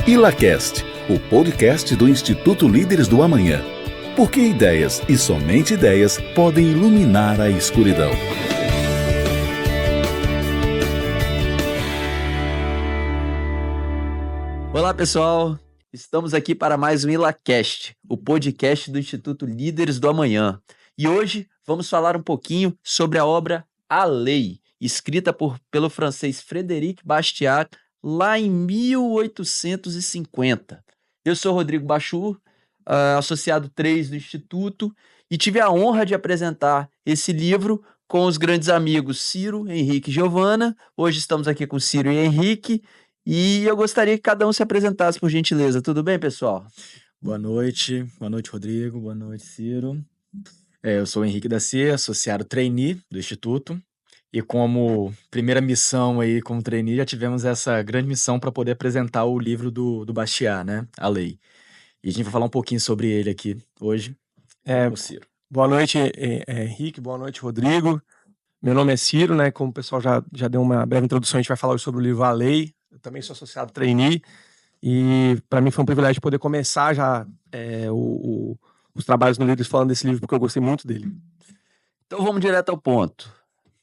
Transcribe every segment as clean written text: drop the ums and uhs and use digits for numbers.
ILACast, o podcast do Instituto Líderes do Amanhã. Porque ideias e somente ideias podem iluminar a escuridão. Olá, pessoal! Estamos aqui para mais um ILACast, o podcast do Instituto Líderes do Amanhã. E hoje vamos falar um pouquinho sobre a obra A Lei, escrita pelo francês Frédéric Bastiat lá em 1850. Eu sou Rodrigo Bachur, associado 3 do Instituto, e tive a honra de apresentar esse livro com os grandes amigos Ciro, Henrique e Giovana. Hoje estamos aqui com Ciro e Henrique, e eu gostaria que cada um se apresentasse, por gentileza. Tudo bem, pessoal? Boa noite Rodrigo, boa noite Ciro. Eu sou o Henrique Daci, associado trainee do Instituto, e como primeira missão aí como trainee já tivemos essa grande missão para poder apresentar o livro do Bastiat, né, A Lei. E a gente vai falar um pouquinho sobre ele aqui hoje com o Ciro. Boa noite, Henrique, boa noite, Rodrigo. Meu nome é Ciro, né, como o pessoal já deu uma breve introdução, a gente vai falar hoje sobre o livro A Lei. Eu também sou associado trainee, e para mim foi um privilégio poder começar já os trabalhos no Líderes falando desse livro, porque eu gostei muito dele. Então vamos direto ao ponto.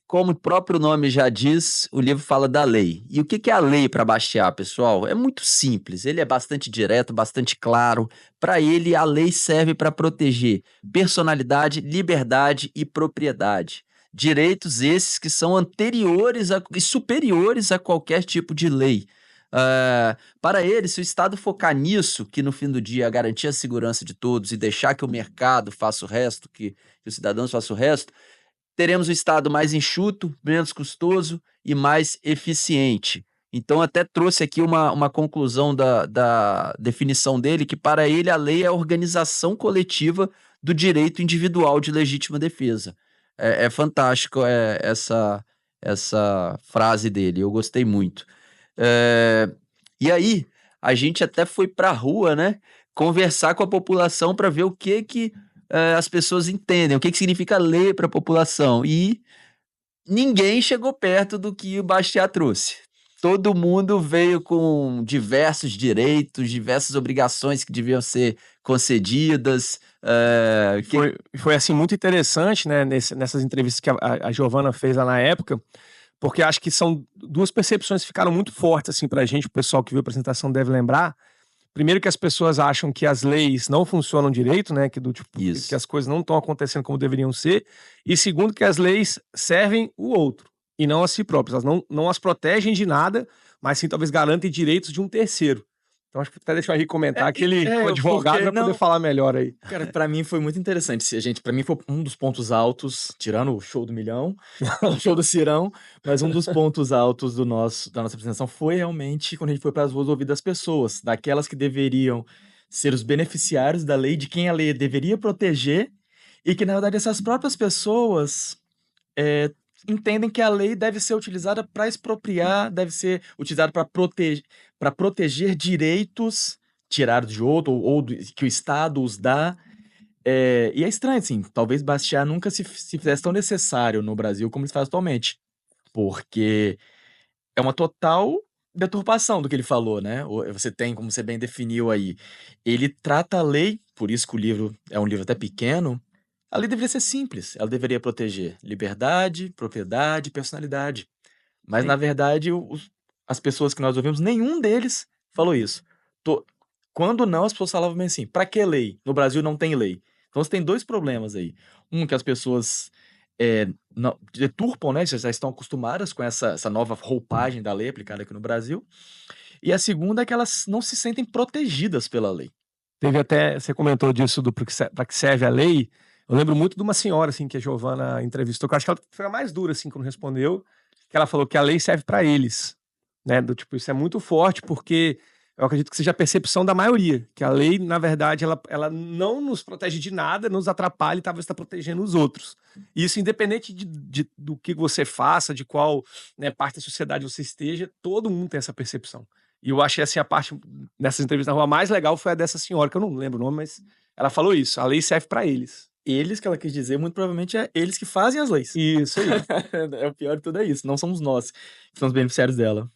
Como o próprio nome já diz, o livro fala da lei. E o que é a lei para Bastiat, pessoal? É muito simples, ele é bastante direto, bastante claro. Para ele, a lei serve para proteger personalidade, liberdade e propriedade. Direitos esses que são anteriores e superiores a qualquer tipo de lei. Para ele, se o Estado focar nisso, que no fim do dia é garantir a segurança de todos e deixar que o mercado faça o resto, que os cidadãos façam o resto, teremos um Estado mais enxuto, menos custoso e mais eficiente. Então, até trouxe aqui uma conclusão da definição dele, que para ele a lei é a organização coletiva do direito individual de legítima defesa. É fantástico essa frase dele, eu gostei muito. E aí, a gente até foi para a rua, né, conversar com a população para ver o que as pessoas entendem, o que significa lei para a população. E ninguém chegou perto do que o Bastiat trouxe. Todo mundo veio com diversos direitos, diversas obrigações que deviam ser concedidas. Foi assim, muito interessante, né, nessas entrevistas que a Giovana fez lá na época, porque acho que são duas percepções que ficaram muito fortes assim, para a gente, o pessoal que viu a apresentação deve lembrar. Primeiro, que as pessoas acham que as leis não funcionam direito, né? Que as coisas não estão acontecendo como deveriam ser. E segundo, que as leis servem o outro e não a si próprias. Elas não as protegem de nada, mas sim talvez garantem direitos de um terceiro. Então acho que até deixa o Henrique comentar que ele, o advogado, vai poder falar melhor aí. Cara, pra mim foi muito interessante. Pra mim foi um dos pontos altos, tirando o show do milhão, o show do Cirão, mas um dos pontos altos da nossa apresentação foi realmente quando a gente foi pras ruas ouvir das pessoas, daquelas que deveriam ser os beneficiários da lei, de quem a lei deveria proteger, e que na verdade essas próprias pessoas entendem que a lei deve ser utilizada para expropriar, deve ser utilizada para proteger direitos tirados de outro ou que o Estado os dá. E é estranho, assim, talvez Bastiat nunca se fizesse tão necessário no Brasil como ele faz atualmente, porque é uma total deturpação do que ele falou, né? Você tem, como você bem definiu aí, ele trata a lei, por isso que o livro é um livro até pequeno. A lei deveria ser simples, ela deveria proteger liberdade, propriedade, personalidade. Mas, na verdade, as pessoas que nós ouvimos, nenhum deles falou isso. Quando não, as pessoas falavam bem assim, pra que lei? No Brasil não tem lei. Então você tem dois problemas aí. Um, que as pessoas deturpam, né? Já estão acostumadas com essa nova roupagem da lei aplicada aqui no Brasil. E a segunda é que elas não se sentem protegidas pela lei. Teve até, você comentou disso para que serve a lei. Eu lembro muito de uma senhora, assim, que a Giovana entrevistou, que eu acho que ela foi a mais dura, assim, quando respondeu, que ela falou que a lei serve para eles, né, isso é muito forte, porque eu acredito que seja a percepção da maioria, que a lei, na verdade, ela não nos protege de nada, nos atrapalha e talvez está protegendo os outros. Isso independente do que você faça, de qual, né, parte da sociedade você esteja, todo mundo tem essa percepção. E eu achei, assim, a parte nessas entrevistas na rua mais legal foi a dessa senhora, que eu não lembro o nome, mas ela falou isso, a lei serve para eles. Eles, que ela quis dizer, muito provavelmente é eles que fazem as leis. Isso aí. O pior de tudo é isso, não somos nós que somos beneficiários dela.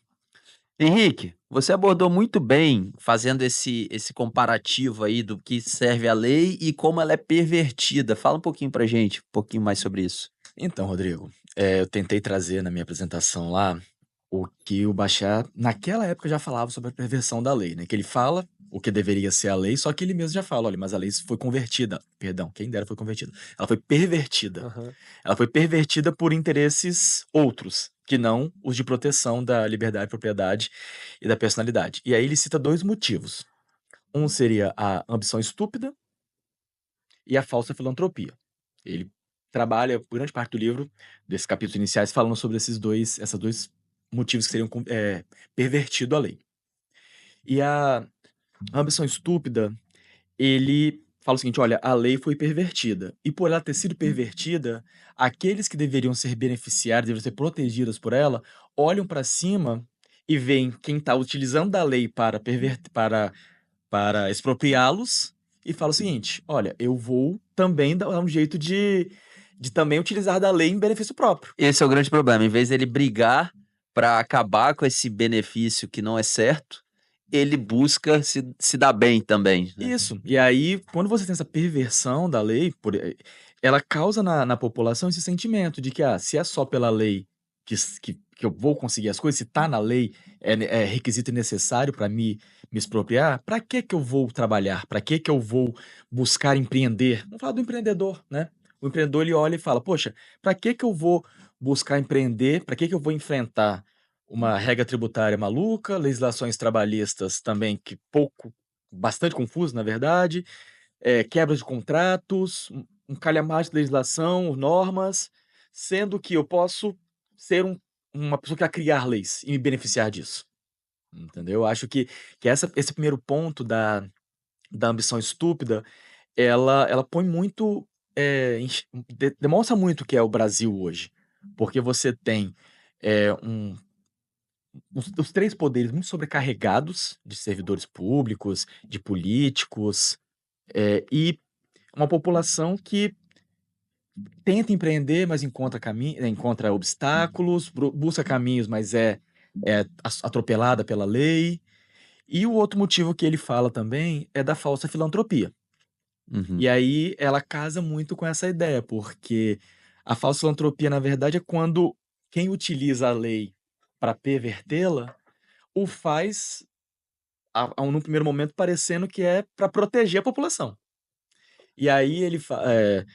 Henrique, você abordou muito bem fazendo esse comparativo aí do que serve a lei e como ela é pervertida. Fala um pouquinho pra gente, um pouquinho mais sobre isso. Então, Rodrigo, eu tentei trazer na minha apresentação lá o que o Bashar, naquela época, já falava sobre a perversão da lei, né? Que ele fala o que deveria ser a lei, só que ele mesmo já fala, olha, mas a lei foi convertida. Perdão, quem dera foi convertida. Ela foi pervertida. Aham. Ela foi pervertida por interesses outros, que não os de proteção da liberdade, propriedade e da personalidade. E aí ele cita dois motivos. Um seria a ambição estúpida e a falsa filantropia. Ele trabalha grande parte do livro, desses capítulos iniciais, falando sobre esses dois motivos que seriam pervertido a lei. E a ambição estúpida, ele fala o seguinte: olha, a lei foi pervertida. E por ela ter sido pervertida, aqueles que deveriam ser beneficiados, deveriam ser protegidos por ela, olham para cima e veem quem está utilizando da lei para expropriá-los e fala o seguinte: olha, eu vou também dar um jeito de também utilizar da lei em benefício próprio. Esse é o grande problema. Em vez dele brigar pra acabar com esse benefício que não é certo, ele busca se dar bem também, né? Isso. E aí, quando você tem essa perversão da lei, ela causa na população esse sentimento de que, se é só pela lei que eu vou conseguir as coisas, se tá na lei, é requisito necessário para me expropriar, para que eu vou trabalhar? Para que eu vou buscar empreender? Vamos falar do empreendedor, né? O empreendedor, ele olha e fala: poxa, para que eu vou buscar empreender? Para que eu vou enfrentar uma regra tributária maluca, legislações trabalhistas também bastante confuso, na verdade, quebra de contratos, um calhamaço de legislação, normas, sendo que eu posso ser uma pessoa que vai criar leis e me beneficiar disso, entendeu? Eu acho que esse primeiro ponto da ambição estúpida, ela põe muito, demonstra muito o que é o Brasil hoje, porque você tem os três poderes muito sobrecarregados de servidores públicos, de políticos, e uma população que tenta empreender, mas encontra obstáculos, busca caminhos, mas é atropelada pela lei. E o outro motivo que ele fala também é da falsa filantropia. Uhum. E aí ela casa muito com essa ideia, porque a falsa filantropia, na verdade, é quando quem utiliza a lei para pervertê-la o faz, num primeiro momento, parecendo que é para proteger a população. E aí ele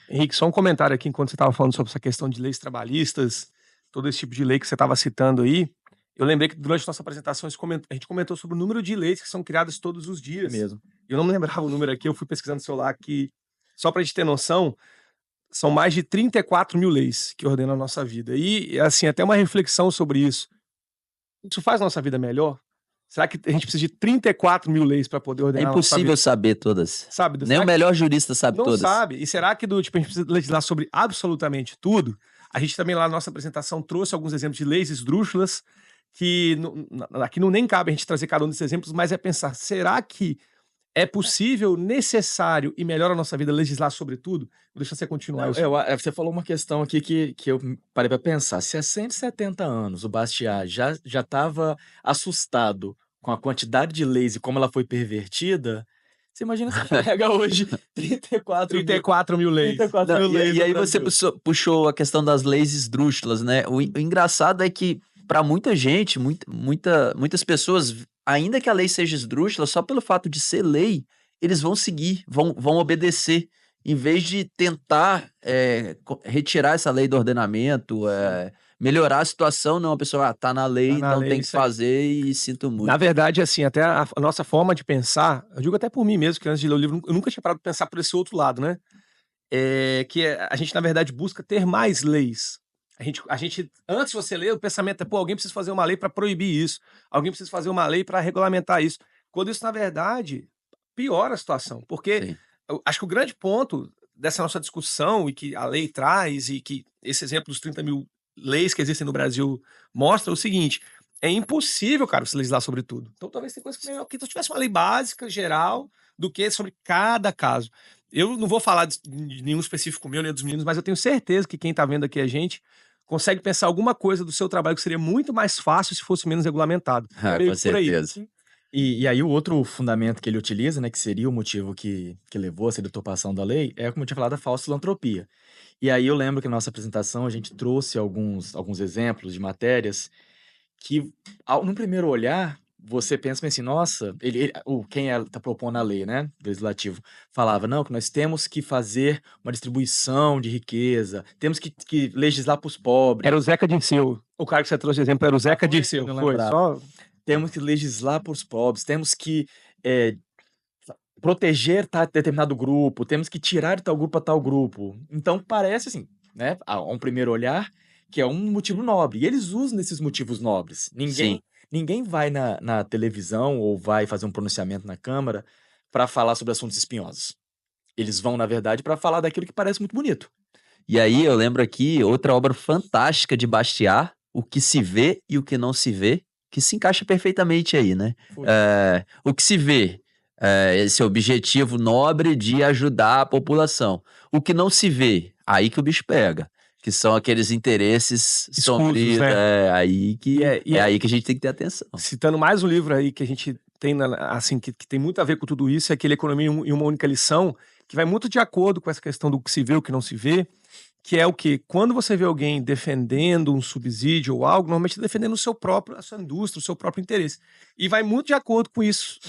Henrique, só um comentário aqui enquanto você estava falando sobre essa questão de leis trabalhistas, todo esse tipo de lei que você estava citando aí. Eu lembrei que durante a nossa apresentação a gente comentou sobre o número de leis que são criadas todos os dias. mesmo. Eu não me lembrava o número aqui, eu fui pesquisando no celular aqui. Só para a gente ter noção, são mais de 34 mil leis que ordenam a nossa vida. E, assim, até uma reflexão sobre isso. Isso faz a nossa vida melhor? Será que a gente precisa de 34 mil leis para poder É ordenar a nossa impossível vida? saber todas. Sabe? Nem Será o melhor jurista sabe não todas. sabe. E será que tipo, a gente precisa legislar sobre absolutamente tudo? A gente também lá na nossa apresentação trouxe alguns exemplos de leis esdrúxulas que aqui não nem cabe a gente trazer cada um desses exemplos, mas é pensar, será que é possível, necessário e melhor a nossa vida legislar sobre tudo? Vou deixar você continuar. Você falou uma questão aqui que eu parei para pensar. Se há 170 anos o Bastiat já estava assustado com a quantidade de leis e como ela foi pervertida, você imagina se pega hoje 34 mil leis. 34 Não, mil leis e no aí você Brasil. puxou a questão das leis esdrúxulas, né? O engraçado é que, para muita gente, muitas pessoas, ainda que a lei seja esdrúxula, só pelo fato de ser lei, eles vão seguir, vão obedecer, em vez de tentar retirar essa lei do ordenamento, melhorar a situação. Não, a pessoa tá na lei, Tá na então lei, tem que isso aí. fazer e sinto muito. Na verdade, assim, até a nossa forma de pensar, eu digo até por mim mesmo, que antes de ler o livro, eu nunca tinha parado de pensar por esse outro lado, né? A gente, na verdade, busca ter mais leis. A gente, antes de você ler, o pensamento é, pô, alguém precisa fazer uma lei para proibir isso, alguém precisa fazer uma lei para regulamentar isso. Quando isso, na verdade, piora a situação, porque Sim. eu acho que o grande ponto dessa nossa discussão e que a lei traz e que esse exemplo dos 30 mil leis que existem no Brasil mostra o seguinte: é impossível, cara, você legislar sobre tudo. Então talvez tenha coisa que melhor que se tivesse uma lei básica, geral, do que sobre cada caso. Eu não vou falar de nenhum específico meu, nem dos meninos, mas eu tenho certeza que quem tá vendo aqui a gente consegue pensar alguma coisa do seu trabalho que seria muito mais fácil se fosse menos regulamentado. Meio Com que por aí. certeza. E aí o outro fundamento que ele utiliza, né, que seria o motivo que levou a essa deturpação da lei, é como eu tinha falado, a falsa filantropia. E aí eu lembro que na nossa apresentação a gente trouxe alguns exemplos de matérias que, num primeiro olhar, você pensa assim, nossa, quem tá propondo a lei, né, do legislativo, falava, não, que nós temos que fazer uma distribuição de riqueza, temos que legislar para os pobres. Era o Zeca Dirceu. O cara que você trouxe de exemplo era o Zeca foi? Dirceu. Eu não Foi lembrava. só... Temos que legislar para os pobres, temos que proteger determinado grupo, temos que tirar de tal grupo para tal grupo. Então parece assim, né, a um primeiro olhar, que é um motivo nobre. E eles usam esses motivos nobres. Sim. Ninguém vai na televisão ou vai fazer um pronunciamento na Câmara para falar sobre assuntos espinhosos. Eles vão, na verdade, para falar daquilo que parece muito bonito. E aí eu lembro aqui outra obra fantástica de Bastiat, O que se vê e o que não se vê, que se encaixa perfeitamente aí, né? Foi. O que se vê, esse objetivo nobre de ajudar a população. O que não se vê, aí que o bicho pega. Que são aqueles interesses Escusos, sombrios, né? aí que E aí que a gente tem que ter atenção. Citando mais um livro aí que a gente tem, assim, que tem muito a ver com tudo isso, é aquele Economia em uma Única Lição, que vai muito de acordo com essa questão do que se vê, o que não se vê, que é o quê? Quando você vê alguém defendendo um subsídio ou algo, normalmente está defendendo a sua indústria, o seu próprio interesse. E vai muito de acordo com isso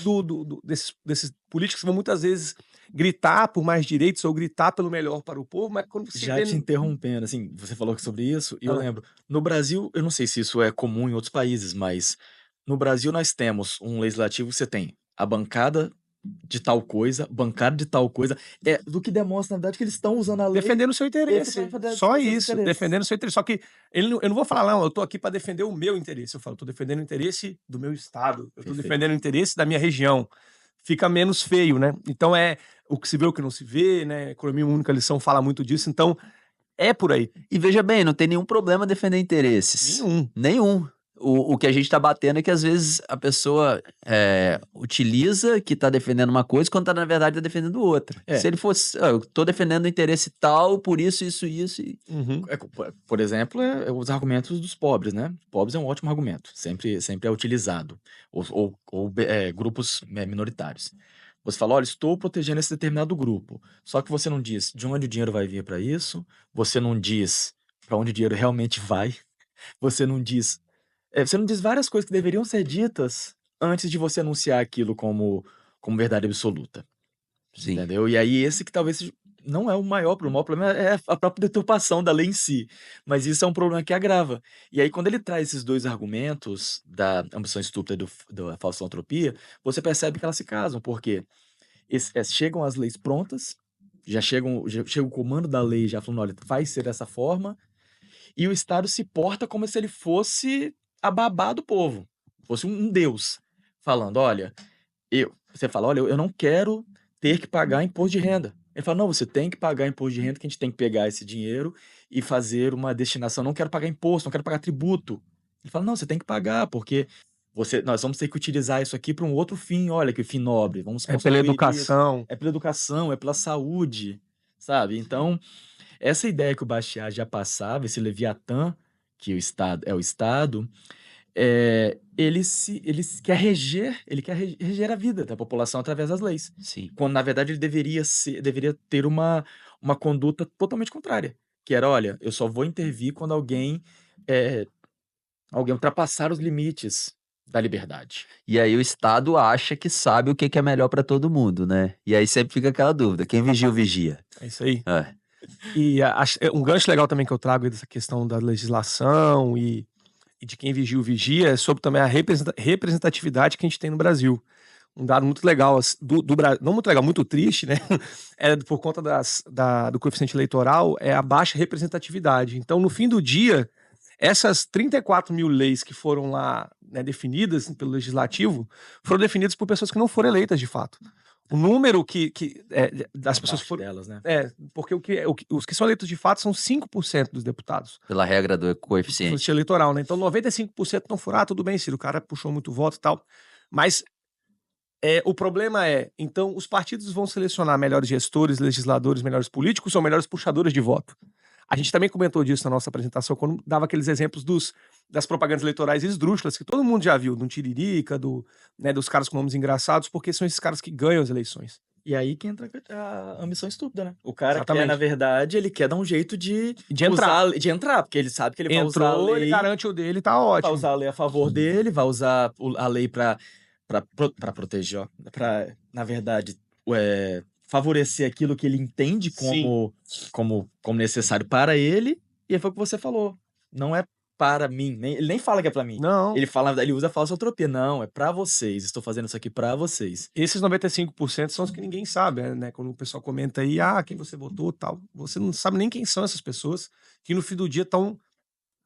desses políticos que vão muitas vezes gritar por mais direitos ou gritar pelo melhor para o povo, mas quando você Já vê... te interrompendo, assim, você falou sobre isso, e eu Ah. lembro, no Brasil, eu não sei se isso é comum em outros países, mas no Brasil nós temos um legislativo que você tem a bancada de tal coisa, bancada de tal coisa, do que demonstra, na verdade, que eles estão usando a lei. Defendendo o seu interesse. Defendendo Só o seu isso, interesse. defendendo o seu interesse. Só que eu não vou falar, não, eu tô aqui para defender o meu interesse. Eu falo, tô defendendo o interesse do meu estado. Eu tô Perfeito. defendendo o interesse da minha região. Fica menos feio, né? Então é o que se vê, o que não se vê, né? Economia em uma Única Lição fala muito disso. Então é por aí. E veja bem, não tem nenhum problema defender interesses. Nenhum. O que a gente tá batendo é que às vezes a pessoa utiliza que tá defendendo uma coisa quando na verdade tá defendendo outra. Se ele fosse, eu tô defendendo o interesse tal, por isso, isso. Uhum. Por exemplo, os argumentos dos pobres, né? Pobres é um ótimo argumento, sempre é utilizado, ou grupos minoritários. Você fala, olha, estou protegendo esse determinado grupo, só que você não diz de onde o dinheiro vai vir para isso, você não diz para onde o dinheiro realmente vai, você não diz várias coisas que deveriam ser ditas antes de você anunciar aquilo como verdade absoluta. Sim. Entendeu? E aí esse que talvez não é o maior problema é a própria deturpação da lei em si. Mas isso é um problema que agrava. E aí quando ele traz esses dois argumentos da ambição estúpida e da falsa filantropia, você percebe que elas se casam, porque chegam as leis prontas, já chega o comando da lei já falando, olha, vai ser dessa forma, e o Estado se porta como se ele fosse a babá do povo, fosse um deus, falando, olha, você fala, olha, eu não quero ter que pagar imposto de renda. Ele fala, não, você tem que pagar imposto de renda, que a gente tem que pegar esse dinheiro e fazer uma destinação, não quero pagar imposto, não quero pagar tributo. Ele fala, não, você tem que pagar, porque nós vamos ter que utilizar isso aqui para um outro fim, olha que fim nobre, vamos É pela construir isso. educação. É pela educação, é pela saúde, sabe? Então, essa ideia que o Bastiat já passava, esse Leviatã, que o Estado é o Estado, ele quer reger a vida da população através das leis. Sim. Quando, na verdade, ele deveria ter uma conduta totalmente contrária. Que era, olha, eu só vou intervir quando alguém ultrapassar os limites da liberdade. E aí o Estado acha que sabe o que é melhor para todo mundo, né? E aí sempre fica aquela dúvida, quem vigia o vigia? É isso aí. É. E um gancho legal também que eu trago aí dessa questão da legislação e de quem vigia o vigia é sobre também a representatividade que a gente tem no Brasil. Um dado muito legal, do Brasil, não muito legal, muito triste, né? Por conta do coeficiente eleitoral, é a baixa representatividade. Então, no fim do dia, essas 34 mil leis que foram lá, né, definidas pelo Legislativo foram definidas por pessoas que não foram eleitas de fato. O número das pessoas que foram... delas, né? Porque os que são eleitos de fato são 5% dos deputados. Pela regra do coeficiente. Eleitoral, né? Então 95% não foram, tudo bem, Ciro, o cara puxou muito voto e tal. Mas o problema então os partidos vão selecionar melhores gestores, legisladores, melhores políticos ou melhores puxadores de voto. A gente também comentou disso na nossa apresentação, quando dava aqueles exemplos das propagandas eleitorais esdrúxulas, que todo mundo já viu, do Tiririca, dos caras com nomes engraçados, porque são esses caras que ganham as eleições. E aí que entra a ambição estúpida, né? O cara Exatamente. quer, na verdade, ele quer dar um jeito de entrar. de entrar, porque ele sabe que ele vai usar a Entrou, lei, ele garante o dele, tá vai ótimo. usar a lei a favor dele, vai usar a lei pra proteger, ó, pra, na verdade, favorecer aquilo que ele entende como necessário para ele, e foi o que você falou. Não é para mim, ele nem fala que é pra mim. Não. Ele usa a falsotropia. Não, é pra vocês. Estou fazendo isso aqui pra vocês. Esses 95% são os que ninguém sabe, né? Quando o pessoal comenta aí, quem você votou, tal. Você não sabe nem quem são essas pessoas que no fim do dia estão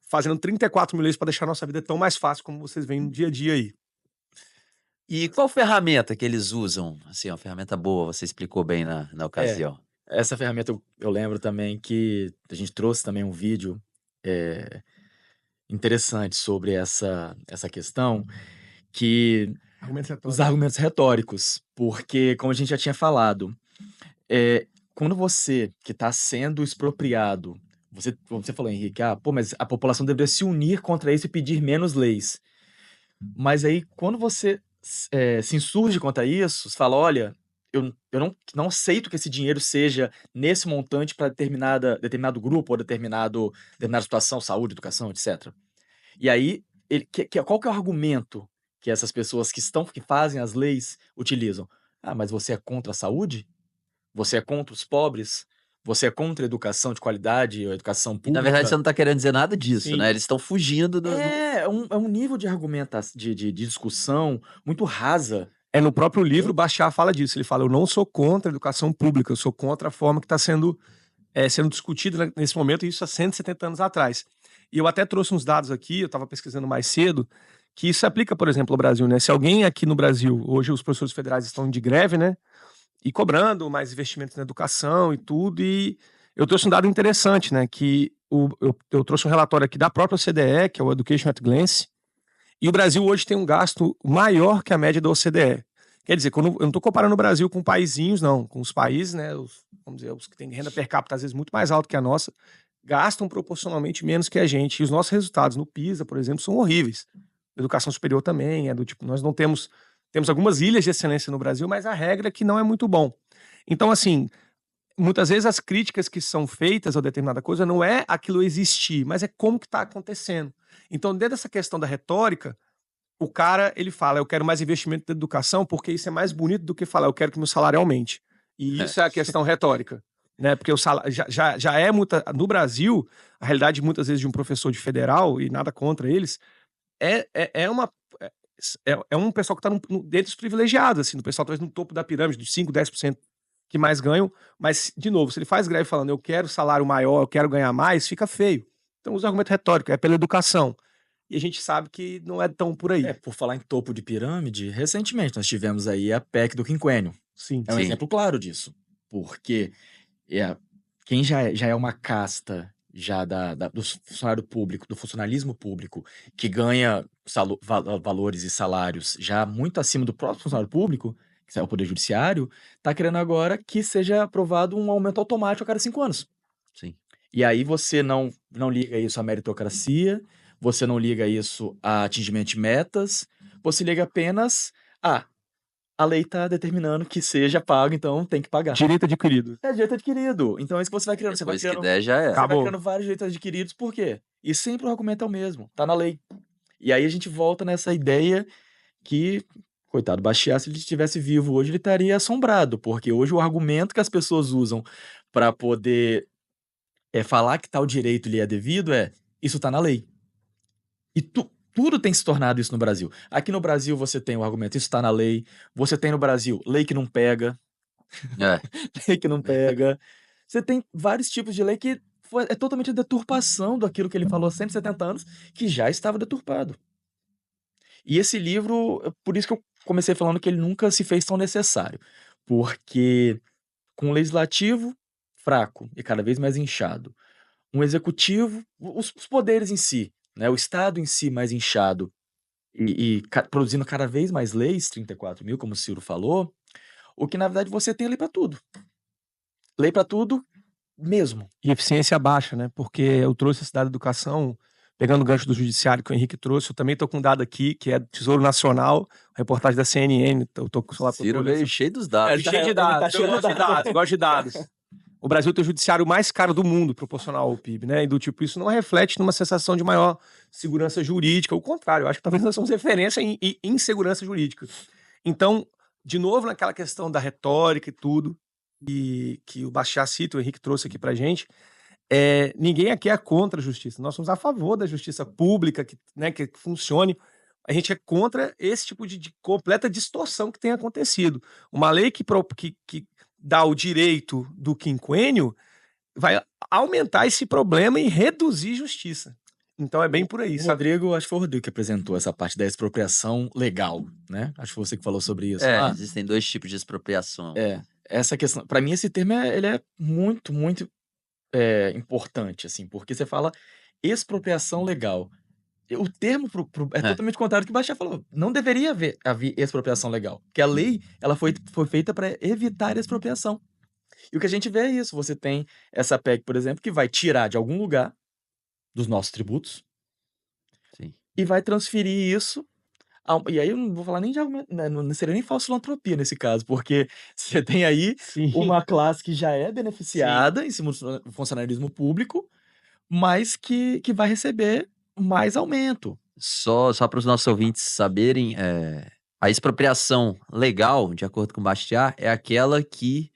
fazendo 34 mil leis para deixar a nossa vida tão mais fácil como vocês veem no dia a dia aí. E qual ferramenta que eles usam? Assim, uma ferramenta boa, você explicou bem na ocasião. Essa ferramenta eu lembro também que a gente trouxe também um vídeo interessante sobre essa questão, que os argumentos retóricos, porque, como a gente já tinha falado, quando você que está sendo expropriado, você falou, Henrique, mas a população deveria se unir contra isso e pedir menos leis. Mas aí, quando você se insurge contra isso, você fala, olha, eu não aceito que esse dinheiro seja nesse montante para determinado grupo ou determinada situação, saúde, educação, etc. E aí, qual que é o argumento que essas pessoas que fazem as leis utilizam? Mas você é contra a saúde? Você é contra os pobres? Você é contra a educação de qualidade, a educação E, pública? na verdade, você não tá querendo dizer nada disso, Sim. né? Eles estão fugindo do... É um nível de argumentação, de discussão muito rasa. No próprio livro, Bachar fala disso. Ele fala, eu não sou contra a educação pública, eu sou contra a forma que está sendo discutida nesse momento, e isso há 170 anos atrás. E eu até trouxe uns dados aqui, eu estava pesquisando mais cedo, que isso se aplica, por exemplo, ao Brasil, né? Se alguém aqui no Brasil, hoje os professores federais estão de greve, né? E cobrando mais investimentos na educação e tudo, e eu trouxe um dado interessante, né? Que eu trouxe um relatório aqui da própria OCDE, que é o Education at Glance, e o Brasil hoje tem um gasto maior que a média da OCDE. Quer dizer, eu não estou comparando o Brasil com paizinhos, não. Com os países, né? Vamos dizer, os que têm renda per capita, às vezes, muito mais alta que a nossa, gastam proporcionalmente menos que a gente. E os nossos resultados no PISA, por exemplo, são horríveis. Educação superior também, do tipo, nós não temos algumas ilhas de excelência no Brasil, mas a regra é que não é muito bom. Então, assim, muitas vezes as críticas que são feitas a determinada coisa não é aquilo existir, mas é como que está acontecendo. Então, dentro dessa questão da retórica, o cara, ele fala, eu quero mais investimento na educação porque isso é mais bonito do que falar, eu quero que meu salário aumente. E isso é a questão retórica, né? Porque o salário já é muita... No Brasil, a realidade muitas vezes de um professor de federal, e nada contra eles, é um pessoal que está dentro dos privilegiados, assim, do pessoal talvez no topo da pirâmide, dos 5, 10% que mais ganham, mas, de novo, se ele faz greve falando, eu quero salário maior, eu quero ganhar mais, fica feio. Então, usa argumento retórico, é pela educação. E a gente sabe que não é tão por aí. Por falar em topo de pirâmide, recentemente nós tivemos aí a PEC do quinquênio. Sim. É um exemplo claro disso. Porque quem já é uma casta já do funcionário público, do funcionalismo público, que ganha valores e salários já muito acima do próprio funcionário público, que é o Poder Judiciário, está querendo agora que seja aprovado um aumento automático a cada 5 anos. Sim. E aí você não liga isso à meritocracia, você não liga isso a atingimento de metas, você liga apenas a lei está determinando que seja pago, então tem que pagar. Direito adquirido. É direito adquirido. Então é isso que você vai criando. Você vai Depois que der, já é. Você vai Acabou. criando vários direitos adquiridos, por quê? E sempre o argumento é o mesmo, tá na lei. E aí a gente volta nessa ideia que, coitado, Bastiat, se ele estivesse vivo hoje, ele estaria assombrado, porque hoje o argumento que as pessoas usam para poder falar que tal direito lhe é devido isso tá na lei. E tudo tem se tornado isso no Brasil. Aqui no Brasil você tem o argumento, isso tá na lei. Você tem no Brasil, lei que não pega. Lei que não pega. Você tem vários tipos de lei que é totalmente a deturpação daquilo que ele falou há 170 anos, que já estava deturpado. E esse livro, por isso que eu comecei falando que ele nunca se fez tão necessário. Porque com o legislativo fraco e cada vez mais inchado, um executivo, os poderes em si, né, o Estado em si mais inchado e produzindo cada vez mais leis, 34 mil, como o Ciro falou, o que na verdade você tem lei para tudo. Lei para tudo mesmo. E eficiência baixa, né? Porque eu trouxe esse dado da educação, pegando o gancho do judiciário que o Henrique trouxe, eu também estou com um dado aqui, que é do Tesouro Nacional, reportagem da CNN, eu tô com o celular Ciro veio cheio dos dados. Tá cheio de cheio dados, de eu gosto de dados, gosto de dados. O Brasil tem o judiciário mais caro do mundo, proporcional ao PIB, né? E do tipo, isso não reflete numa sensação de maior segurança jurídica. O contrário, eu acho que talvez nós somos referência em insegurança jurídica. Então, de novo, naquela questão da retórica e tudo, e que o Bachat cita, o Henrique trouxe aqui pra gente, ninguém aqui é contra a justiça. Nós somos a favor da justiça pública, que, né, que funcione. A gente é contra esse tipo de completa distorção que tem acontecido. Uma lei que dá o direito do quinquênio vai aumentar esse problema e reduzir justiça. Então é bem por aí, O sabe? Rodrigo, acho que foi o Rodrigo que apresentou essa parte da expropriação legal, né? Acho que foi você que falou sobre isso. Existem dois tipos de expropriação. Essa questão, para mim esse termo ele é muito, muito importante, assim, porque você fala expropriação legal. O termo é totalmente contrário do que o Bachat falou. Não deveria haver expropriação legal, porque a lei ela foi feita para evitar a expropriação. E o que a gente vê é isso. Você tem essa PEC, por exemplo, que vai tirar de algum lugar dos nossos tributos Sim. e vai transferir isso. E aí eu não vou falar nem de argumento, né, não seria nem falsa filantropia nesse caso, porque você tem aí Sim. uma classe que já é beneficiada em cima do funcionarismo público, mas que vai receber mais aumento. Só para os nossos ouvintes saberem, a expropriação legal, de acordo com o Bastiat, é aquela que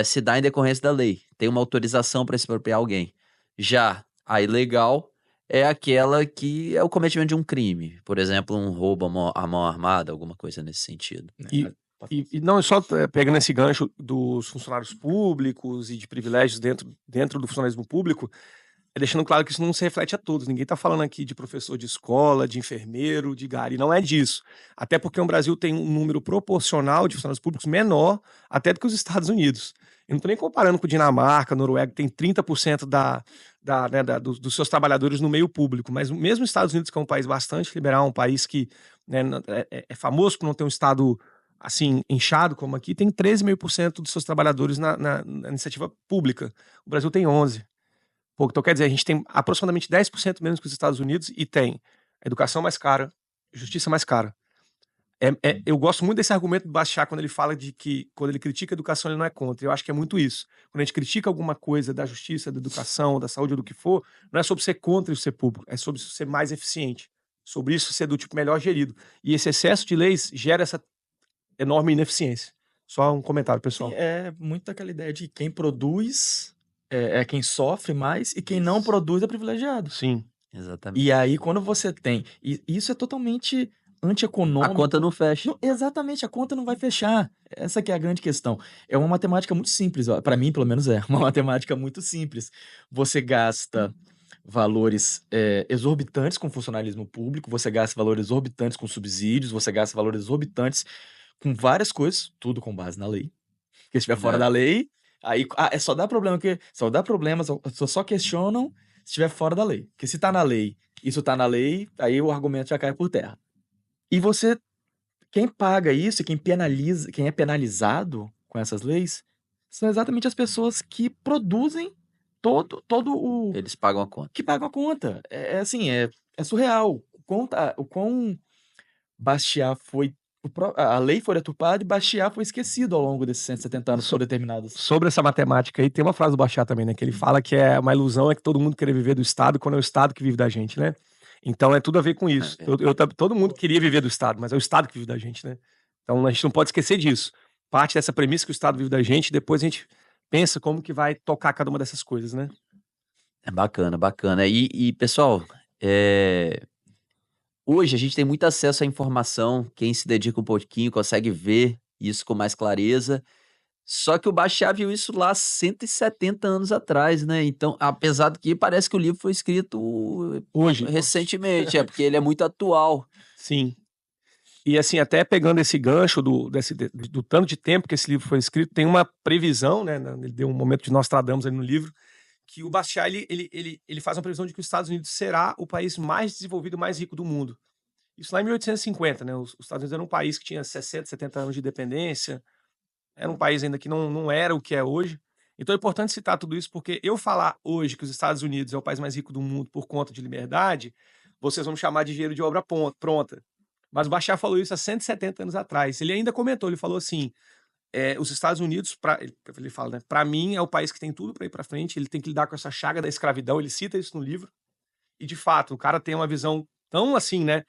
se dá em decorrência da lei. Tem uma autorização para expropriar alguém. Já a ilegal é aquela que é o cometimento de um crime. Por exemplo, um roubo à mão armada, alguma coisa nesse sentido. E não só pegando esse gancho dos funcionários públicos e de privilégios dentro do funcionalismo público, deixando claro que isso não se reflete a todos. Ninguém está falando aqui de professor de escola, de enfermeiro, de gari. Não é disso. Até porque o Brasil tem um número proporcional de funcionários públicos menor até do que os Estados Unidos. Eu não estou nem comparando com Dinamarca, Noruega, que tem 30% dos seus trabalhadores no meio público. Mas mesmo os Estados Unidos, que é um país bastante liberal, um país que, né, é famoso por não ter um Estado assim, inchado como aqui, tem 13,5% dos seus trabalhadores na iniciativa pública. O Brasil tem 11%. Então, quer dizer, a gente tem aproximadamente 10% menos que os Estados Unidos e tem educação mais cara, justiça mais cara. Eu gosto muito desse argumento do Bachat quando ele fala de que, quando ele critica a educação, ele não é contra. Eu acho que é muito isso. Quando a gente critica alguma coisa da justiça, da educação, da saúde ou do que for, não é sobre ser contra e ser público, é sobre ser mais eficiente. Sobre isso ser do tipo melhor gerido. E esse excesso de leis gera essa enorme ineficiência. Só um comentário, pessoal. É muito aquela ideia de quem produz é quem sofre mais e quem não produz é privilegiado. Sim. Exatamente. E aí, quando você tem... E isso é totalmente antieconômico. A conta não fecha. Exatamente, a conta não vai fechar. Essa que é a grande questão. É uma matemática muito simples. Para mim, pelo menos, é uma matemática muito simples. Você gasta valores exorbitantes com funcionalismo público, você gasta valores exorbitantes com subsídios, você gasta valores exorbitantes com várias coisas, tudo com base na lei. Porque se estiver fora da lei... Aí só dá problema, só questionam se estiver fora da lei. Porque se tá na lei, isso tá na lei, aí o argumento já cai por terra. E quem paga isso, quem é penalizado com essas leis, são exatamente as pessoas que produzem todo o... Eles pagam a conta. Que pagam a conta. É surreal. O quão Bastiat foi... A lei foi deturpada e Bastiat foi esquecido ao longo desses 170 anos por determinados. Sobre essa matemática aí, tem uma frase do Bachat também, né? Que ele fala que é uma ilusão que todo mundo querer viver do Estado quando é o Estado que vive da gente, né? Então é tudo a ver com isso. Todo mundo queria viver do Estado, mas é o Estado que vive da gente, né? Então a gente não pode esquecer disso. Parte dessa premissa que o Estado vive da gente, depois a gente pensa como que vai tocar cada uma dessas coisas, né? É bacana, bacana. E pessoal, hoje a gente tem muito acesso à informação, quem se dedica um pouquinho consegue ver isso com mais clareza. Só que o Bachat viu isso lá 170 anos atrás, né? Então, apesar do que parece que o livro foi escrito hoje, recentemente, porque ele é muito atual. Sim. E assim, até pegando esse gancho do tanto de tempo que esse livro foi escrito, tem uma previsão, né? Ele deu um momento de Nostradamus ali no livro, que o Bachat ele faz uma previsão de que os Estados Unidos será o país mais desenvolvido, mais rico do mundo. Isso lá em 1850, né? Os Estados Unidos era um país que tinha 60, 70 anos de independência, era um país ainda que não era o que é hoje. Então é importante citar tudo isso, porque eu falar hoje que os Estados Unidos é o país mais rico do mundo por conta de liberdade, vocês vão me chamar de engenheiro de obra pronta. Mas o Bashar falou isso há 170 anos atrás. Ele ainda comentou, ele falou assim, os Estados Unidos, ele fala, né, para mim é o país que tem tudo para ir para frente, ele tem que lidar com essa chaga da escravidão, ele cita isso no livro, e de fato, o cara tem uma visão tão assim, né,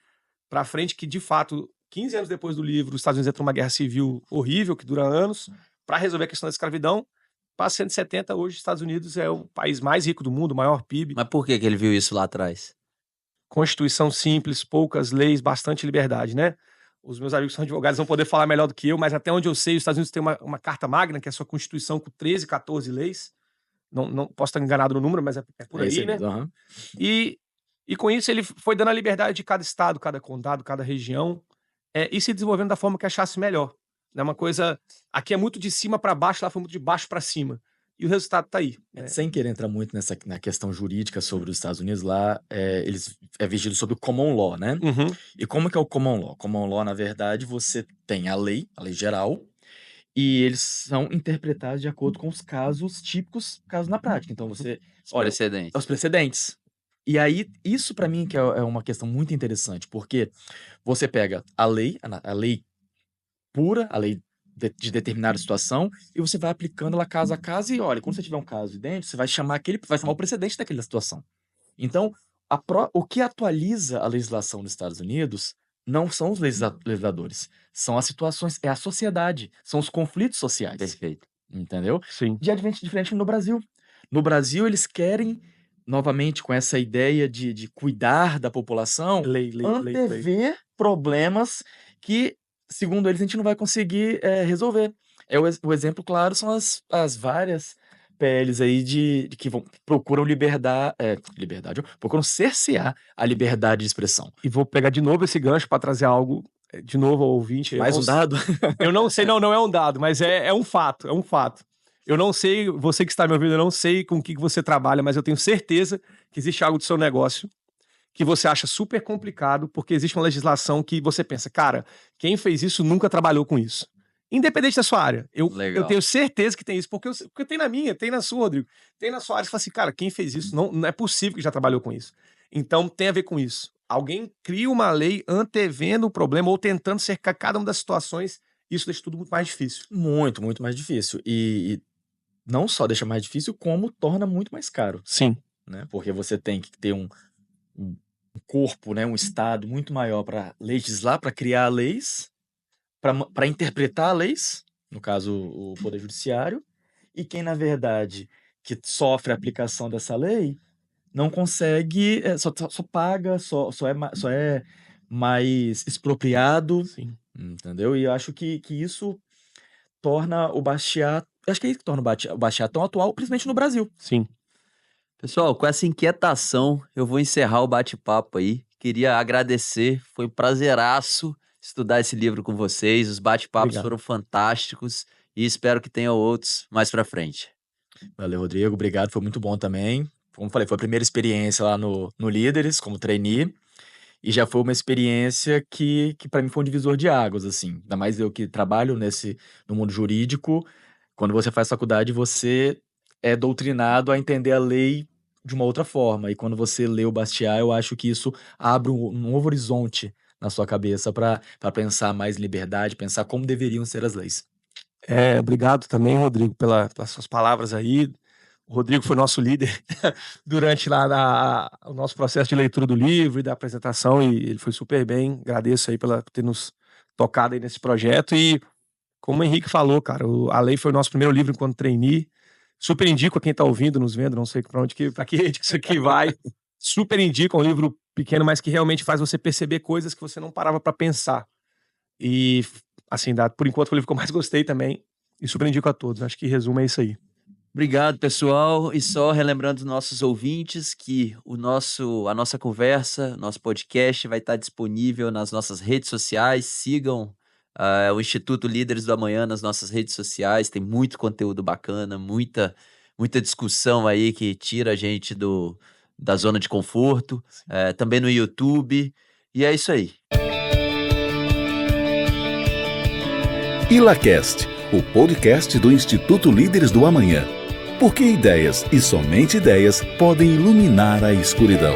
para frente, que de fato, 15 anos depois do livro, os Estados Unidos entram numa guerra civil horrível, que dura anos, para resolver a questão da escravidão. Passa 170, hoje os Estados Unidos é o país mais rico do mundo, o maior PIB. Mas por que ele viu isso lá atrás? Constituição simples, poucas leis, bastante liberdade, né? Os meus amigos que são advogados vão poder falar melhor do que eu, mas até onde eu sei, os Estados Unidos têm uma carta magna, que é a sua Constituição, com 13, 14 leis. Não posso estar enganado no número, mas é por aí, né? Uhum. E com isso ele foi dando a liberdade de cada estado, cada condado, cada região, e se desenvolvendo da forma que achasse melhor. É uma coisa... Aqui é muito de cima para baixo, lá foi muito de baixo para cima. E o resultado tá aí. Sem querer entrar muito na questão jurídica sobre os Estados Unidos, lá eles é vigido sobre o common law, né? Uhum. E como que é o common law? Common law, na verdade, você tem a lei geral, e eles são interpretados de acordo com os casos típicos, casos na prática. Então você... Olha, Precedentes. os precedentes. E aí, isso pra mim que é uma questão muito interessante, porque você pega a lei pura, a lei de determinada situação, e você vai aplicando ela caso a caso, e olha, quando você tiver um caso idêntico, você vai chamar o precedente daquela situação. Então, o que atualiza a legislação dos Estados Unidos não são os legisladores, são as situações, é a sociedade, são os conflitos sociais. Perfeito. Entendeu? Sim. Diferente no Brasil. No Brasil, eles querem, novamente, com essa ideia de cuidar da população, Lei. antever problemas que, segundo eles, a gente não vai conseguir resolver. O exemplo claro são as várias PLs aí que procuram procuram cercear a liberdade de expressão. E vou pegar de novo esse gancho para trazer algo de novo ao ouvinte. Mais um dado? Eu não sei, não é um dado, mas é um fato, Eu não sei, você que está me ouvindo, eu não sei com o que você trabalha, mas eu tenho certeza que existe algo do seu negócio que você acha super complicado, porque existe uma legislação que você pensa, cara, quem fez isso nunca trabalhou com isso. Independente da sua área. Eu tenho certeza que tem isso, porque tem na minha, tem na sua, Rodrigo. Tem na sua área, você fala assim, cara, quem fez isso não é possível que já trabalhou com isso. Então tem a ver com isso. Alguém cria uma lei antevendo o problema ou tentando cercar cada uma das situações, isso deixa tudo muito mais difícil. Muito, muito mais difícil. E não só deixa mais difícil, como torna muito mais caro. Sim. Né? Porque você tem que ter um corpo, né, um estado muito maior para legislar, para criar leis, para interpretar leis, no caso o Poder Judiciário, e quem, na verdade, que sofre a aplicação dessa lei, não consegue, só paga, só é mais expropriado. Sim. Entendeu? E eu acho que isso torna o Bastiat, acho que é isso que torna o Bastiat tão atual, principalmente no Brasil. Sim. Pessoal, com essa inquietação, eu vou encerrar o bate-papo aí. Queria agradecer, foi um prazeraço estudar esse livro com vocês. Os bate-papos foram fantásticos e espero que tenha outros mais pra frente. Valeu, Rodrigo. Obrigado, foi muito bom também. Como falei, foi a primeira experiência lá no Líderes, como trainee. E já foi uma experiência que para mim foi um divisor de águas, assim. Ainda mais eu que trabalho no mundo jurídico. Quando você faz faculdade, você é doutrinado a entender a lei de uma outra forma. E quando você lê o Bastiat, eu acho que isso abre um novo horizonte na sua cabeça para pensar mais em liberdade, pensar como deveriam ser as leis. Obrigado também, Rodrigo, pelas suas palavras aí. O Rodrigo foi nosso líder durante lá o nosso processo de leitura do livro e da apresentação, e ele foi super bem. Agradeço aí por ter nos tocado aí nesse projeto. E como o Henrique falou, cara, A Lei foi o nosso primeiro livro enquanto trainee. Super indico a quem tá ouvindo, nos vendo, não sei pra que rede que isso aqui vai. Super indico, é um livro pequeno, mas que realmente faz você perceber coisas que você não parava pra pensar. E, assim, por enquanto foi o livro que eu mais gostei também. E super indico a todos. Acho que resumo é isso aí. Obrigado, pessoal. E só relembrando os nossos ouvintes que a nossa conversa, nosso podcast vai estar disponível nas nossas redes sociais. Sigam o Instituto Líderes do Amanhã nas nossas redes sociais. Tem muito conteúdo bacana, muita discussão aí que tira a gente da zona de conforto. Também no YouTube. E é isso aí. ILACast, o podcast do Instituto Líderes do Amanhã. Porque ideias e somente ideias podem iluminar a escuridão.